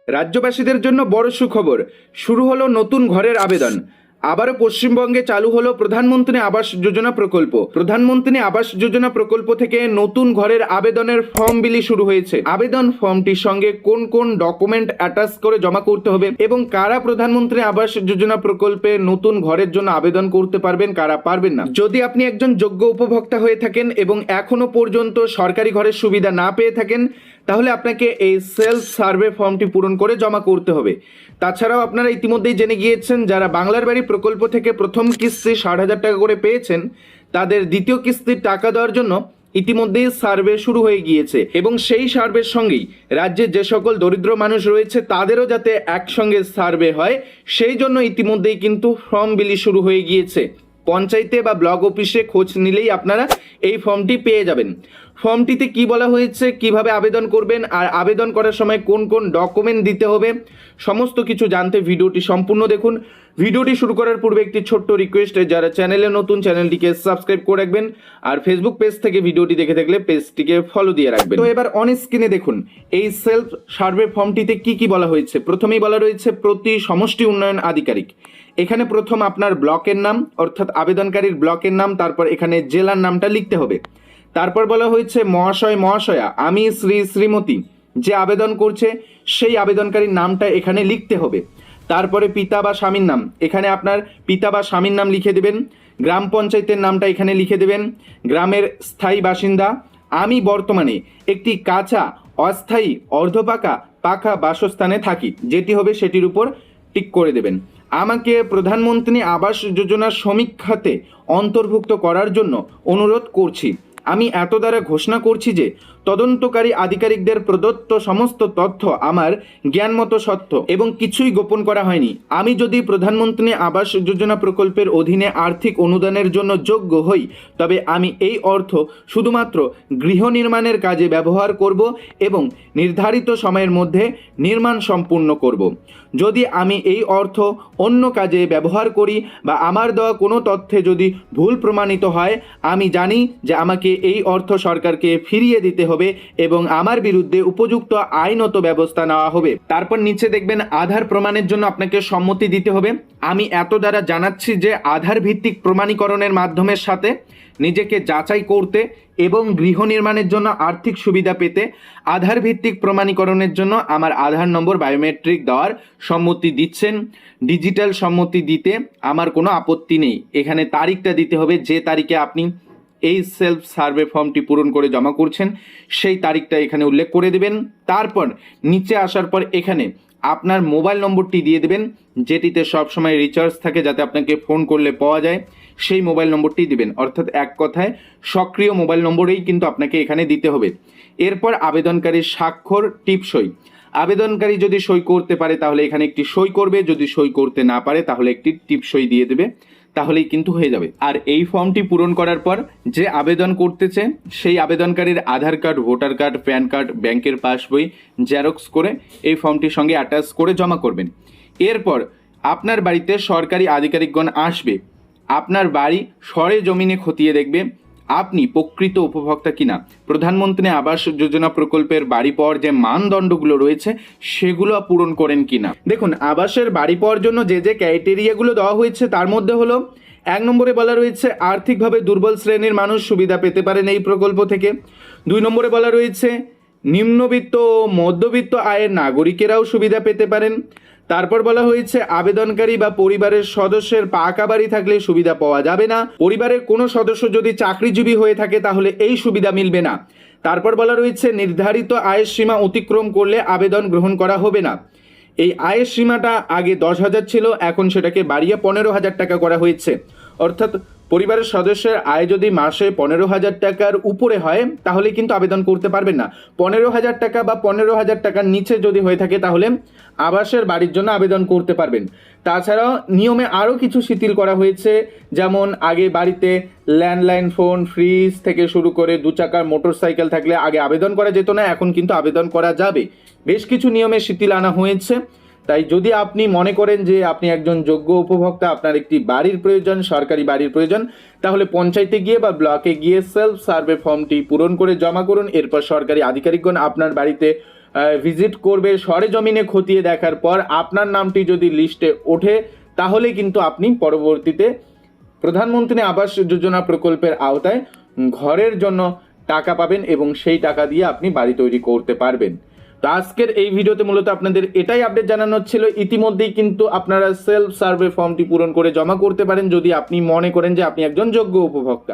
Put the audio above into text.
রাজ্যবাসীদের জন্য বড় সুখবর, শুরু হলো নতুন ঘরের আবেদন। আবারও পশ্চিমবঙ্গে চালু হলো প্রধানমন্ত্রী আবাস যোজনা প্রকল্প। প্রধানমন্ত্রী আবাস যোজনা প্রকল্প থেকে নতুন ঘরের আবেদনের ফর্ম বিলি শুরু হয়েছে। আবেদন ফর্মটির সঙ্গে কোন কোন ডকুমেন্ট অ্যাটাচ করে জমা করতে হবে এবং কারা প্রধানমন্ত্রী আবাস যোজনা প্রকল্পে নতুন ঘরের জন্য আবেদন করতে পারবেন, কারা পারবেন না। যদি আপনি একজন যোগ্য উপভোক্তা হয়ে থাকেন এবং এখনো পর্যন্ত সরকারি ঘরের সুবিধা না পেয়ে থাকেন, তাহলে আপনাকে এই সেলফ সার্ভে ফর্মটি পূরণ করে জমা করতে হবে। তাছাড়াও আপনারা ইতিমধ্যেই জেনে গিয়েছেন, যারা বাংলার বাড়ি প্রকল্প থেকে প্রথম কিস্তি 60,000 টাকা করে পেয়েছেন, তাদের দ্বিতীয় কিস্তির টাকা দেওয়ার জন্য ইতিমধ্যেই সার্ভে শুরু হয়ে গিয়েছে এবং সেই সার্ভের সঙ্গেই রাজ্যের যে সকল দরিদ্র মানুষ রয়েছে তাদেরও যাতে একসঙ্গে সার্ভে হয়, সেই জন্য ইতিমধ্যেই কিন্তু ফর্ম বিলি শুরু হয়ে গিয়েছে। পঞ্চায়েতে বা ব্লক অফিসে খোঁজ নিলেই আপনারা এই ফর্মটি পেয়ে যাবেন। ফর্মটিতে কি বলা হয়েছে, কিভাবে আবেদন করবেন আর আবেদন করার সময় কোন কোন ডকুমেন্ট দিতে হবে, সমস্ত কিছু জানতে ভিডিওটি সম্পূর্ণ দেখুন। ভিডিওটি শুরু করার পূর্বে একটি ছোট্ট রিকোয়েস্ট, যারা চ্যানেলে নতুন চ্যানেলটিকে সাবস্ক্রাইব করে রাখবেন আর ফেসবুক পেজ থেকে ভিডিওটি দেখে থাকলে পেজটিকে ফলো দিয়ে রাখবেন। তো এবার অন স্ক্রিনে দেখুন এই সেলফ সার্ভে ফর্মটিতে কি কি বলা হয়েছে। প্রথমেই বলা রয়েছে প্রতি সমষ্টি উন্নয়ন আধিকারিক। এখানে প্রথম আপনার ব্লকের নাম অর্থাৎ আবেদনকারীর ব্লকের নাম, তারপর এখানে জেলার নামটা লিখতে হবে। তারপর বলা হয়েছে মহাশয় মহাশয়া, আমি শ্রী শ্রীমতী যে আবেদন করছে সেই আবেদনকারীর নামটা এখানে লিখতে হবে। তারপরে পিতা বা স্বামীর নাম, এখানে আপনার পিতা বা স্বামীর নাম লিখে দেবেন। গ্রাম পঞ্চায়েতের নামটা এখানে লিখে দেবেন। গ্রামের স্থায়ী বাসিন্দা, আমি বর্তমানে একটি কাঁচা অস্থায়ী অর্ধপাকা পাকা বাসস্থানে থাকি, যেটি হবে সেটির উপর টিক করে দেবেন। আমাকে প্রধানমন্ত্রী আবাস যোজনার সমীক্ষাতে অন্তর্ভুক্ত করার জন্য অনুরোধ করছি। আমি এত দ্বারা ঘোষণা করছি যে তদন্তকারী আধিকারিকদের প্রদত্ত সমস্ত তথ্য আমার জ্ঞানমতো সত্য এবং কিছুই গোপন করা হয়নি। আমি যদি প্রধানমন্ত্রী আবাস যোজনা প্রকল্পের অধীনে আর্থিক অনুদানের জন্য যোগ্য হই, তবে আমি এই অর্থ শুধুমাত্র গৃহ নির্মাণের কাজে ব্যবহার করব এবং নির্ধারিত সময়ের মধ্যে নির্মাণ সম্পূর্ণ করব। যদি আমি এই অর্থ অন্য কাজে ব্যবহার করি বা আমার দেওয়া কোনো তথ্যে যদি ভুল প্রমাণিত হয়, আমি জানি যে আমাকে এই অর্থ সরকারকে ফিরিয়ে দিতে হবে এবং আমার বিরুদ্ধে উপযুক্ত আইনত ব্যবস্থা নেওয়া হবে। তারপর নিচে দেখবেন আধার প্রমাণের জন্য আপনাকে সম্মতি দিতে হবে। আমি এত দ্বারা জানাচ্ছি যে আধার ভিত্তিক প্রমাণীকরণের মাধ্যমের সাথে নিজেকে যাচাই করতে এবং গৃহ নির্মাণের জন্য আর্থিক সুবিধা পেতে আধার ভিত্তিক প্রমাণীকরণের জন্য আমার আধার নম্বর বায়োমেট্রিক দেওয়ার সম্মতি দিচ্ছেন। ডিজিটাল সম্মতি দিতে আমার কোনো আপত্তি নেই। এখানে তারিখটা দিতে হবে, যে তারিখে আপনি এই সেলফ সার্ভে ফর্মটি পূরণ করে জমা করছেন সেই তারিখটা এখানে উল্লেখ করে দেবেন। তারপর নিচে আসার পর এখানে আপনার মোবাইল নম্বরটি দিয়ে দেবেন, যেটিতে সবসময় রিচার্জ থাকে, যাতে আপনাকে ফোন করলে পাওয়া যায়, সেই মোবাইল নম্বরটি দিবেন। অর্থাৎ এক কথায় সক্রিয় মোবাইল নম্বরেই কিন্তু আপনাকে এখানে দিতে হবে। এরপর আবেদনকারীর স্বাক্ষর টিপসই। আবেদনকারী যদি সই করতে পারে তাহলে এখানে একটি সই করবে, যদি সই করতে না পারে তাহলে একটি টিপসই দিয়ে দেবে, তাহলেই কিন্তু হয়ে যাবে। আর এই ফর্মটি পূরণ করার পর যে আবেদন করতেছে সেই আবেদনকারীর Aadhaar card, voter card, PAN card, ব্যাংকের পাসবই জেরক্স করে এই ফর্মটির সঙ্গে অ্যাটাচ করে জমা করবেন। এরপর আপনার বাড়িতে সরকারি আধিকারিকগণ আসবে, আপনার বাড়ি সরেজমিনে খতিয়ে দেখবে আপনি প্রকৃত উপভোক্তা কিনা, প্রধানমন্ত্রী আবাস যোজনা প্রকল্পের বাড়ি পাওয়ার যে মানদণ্ডগুলো রয়েছে সেগুলো পূরণ করেন কিনা। দেখুন, আবাসের বাড়ি পাওয়ার জন্য যে যে ক্রাইটেরিয়াগুলো দেওয়া হয়েছে তার মধ্যে হলো 1 নম্বরে বলা রয়েছে আর্থিকভাবে দুর্বল শ্রেণীর মানুষ সুবিধা পেতে পারেন এই প্রকল্প থেকে। 2 নম্বরে বলা রয়েছে নিম্নবিত্ত ও মধ্যবিত্ত আয়ের নাগরিকেরাও সুবিধা পেতে পারেন। তারপর বলা হয়েছে আবেদনকারী বা পরিবারের সদস্যের পাকা বাড়ি থাকলে সুবিধা পাওয়া যাবে না। পরিবারের কোনো সদস্য যদি চাকরিজীবী হয়ে থাকে তাহলে এই সুবিধা মিলবে না। তারপর বলা রয়েছে নির্ধারিত আয়ের সীমা অতিক্রম করলে আবেদন গ্রহণ করা হবে না। এই আয়ের সীমাটা আগে 10,000 ছিল, এখন সেটাকে বাড়িয়ে 15,000 টাকা করা হয়েছে। অর্থাৎ পরিবারের সদস্যের আয় যদি মাসে 15,000 টাকার উপরে হয় তাহলে কিন্তু আবেদন করতে পারবেন না। 15,000 টাকা বা 15,000 টাকার নিচে যদি হয়ে থাকে তাহলে আবাসের বাড়ির জন্য আবেদন করতে পারবেন। তাছাড়াও নিয়মে আরও কিছু শিথিল করা হয়েছে, যেমন আগে বাড়িতে ল্যান্ডলাইন ফোন, ফ্রিজ থেকে শুরু করে 2 চাকার মোটরসাইকেল থাকলে আগে আবেদন করা যেত না, এখন কিন্তু আবেদন করা যাবে। বেশ কিছু নিয়মে শিথিল আনা হয়েছে। তাই যদি আপনি মনে করেন যে আপনি একজন যোগ্য উপভোক্তা, আপনার একটি বাড়ির প্রয়োজন, সরকারি বাড়ির প্রয়োজন, তাহলে পঞ্চায়েতে গিয়ে বা ব্লকে গিয়ে সেলফ সার্ভে ফর্মটি পূরণ করে জমা করুন। এরপর সরকারি আধিকারিকগণ আপনার বাড়িতে ভিজিট করবে, সরেজমিনে খতিয়ে দেখার পর আপনার নামটি যদি লিস্টে ওঠে, তাহলে কিন্তু আপনি পরবর্তীতে প্রধানমন্ত্রী আবাস যোজনা প্রকল্পের আওতায় ঘরের জন্য টাকা পাবেন এবং সেই টাকা দিয়ে আপনি বাড়ি তৈরি করতে পারবেন। তো আজকের এই ভিডিওতে মূলত আপনাদের এটাই আপডেট জানানো ছিল। ইতিমধ্যেই কিন্তু আপনারা সেলফ সার্ভে ফর্মটি পূরণ করে জমা করতে পারেন যদি আপনি মনে করেন যে আপনি একজন যোগ্য উপভোক্তা।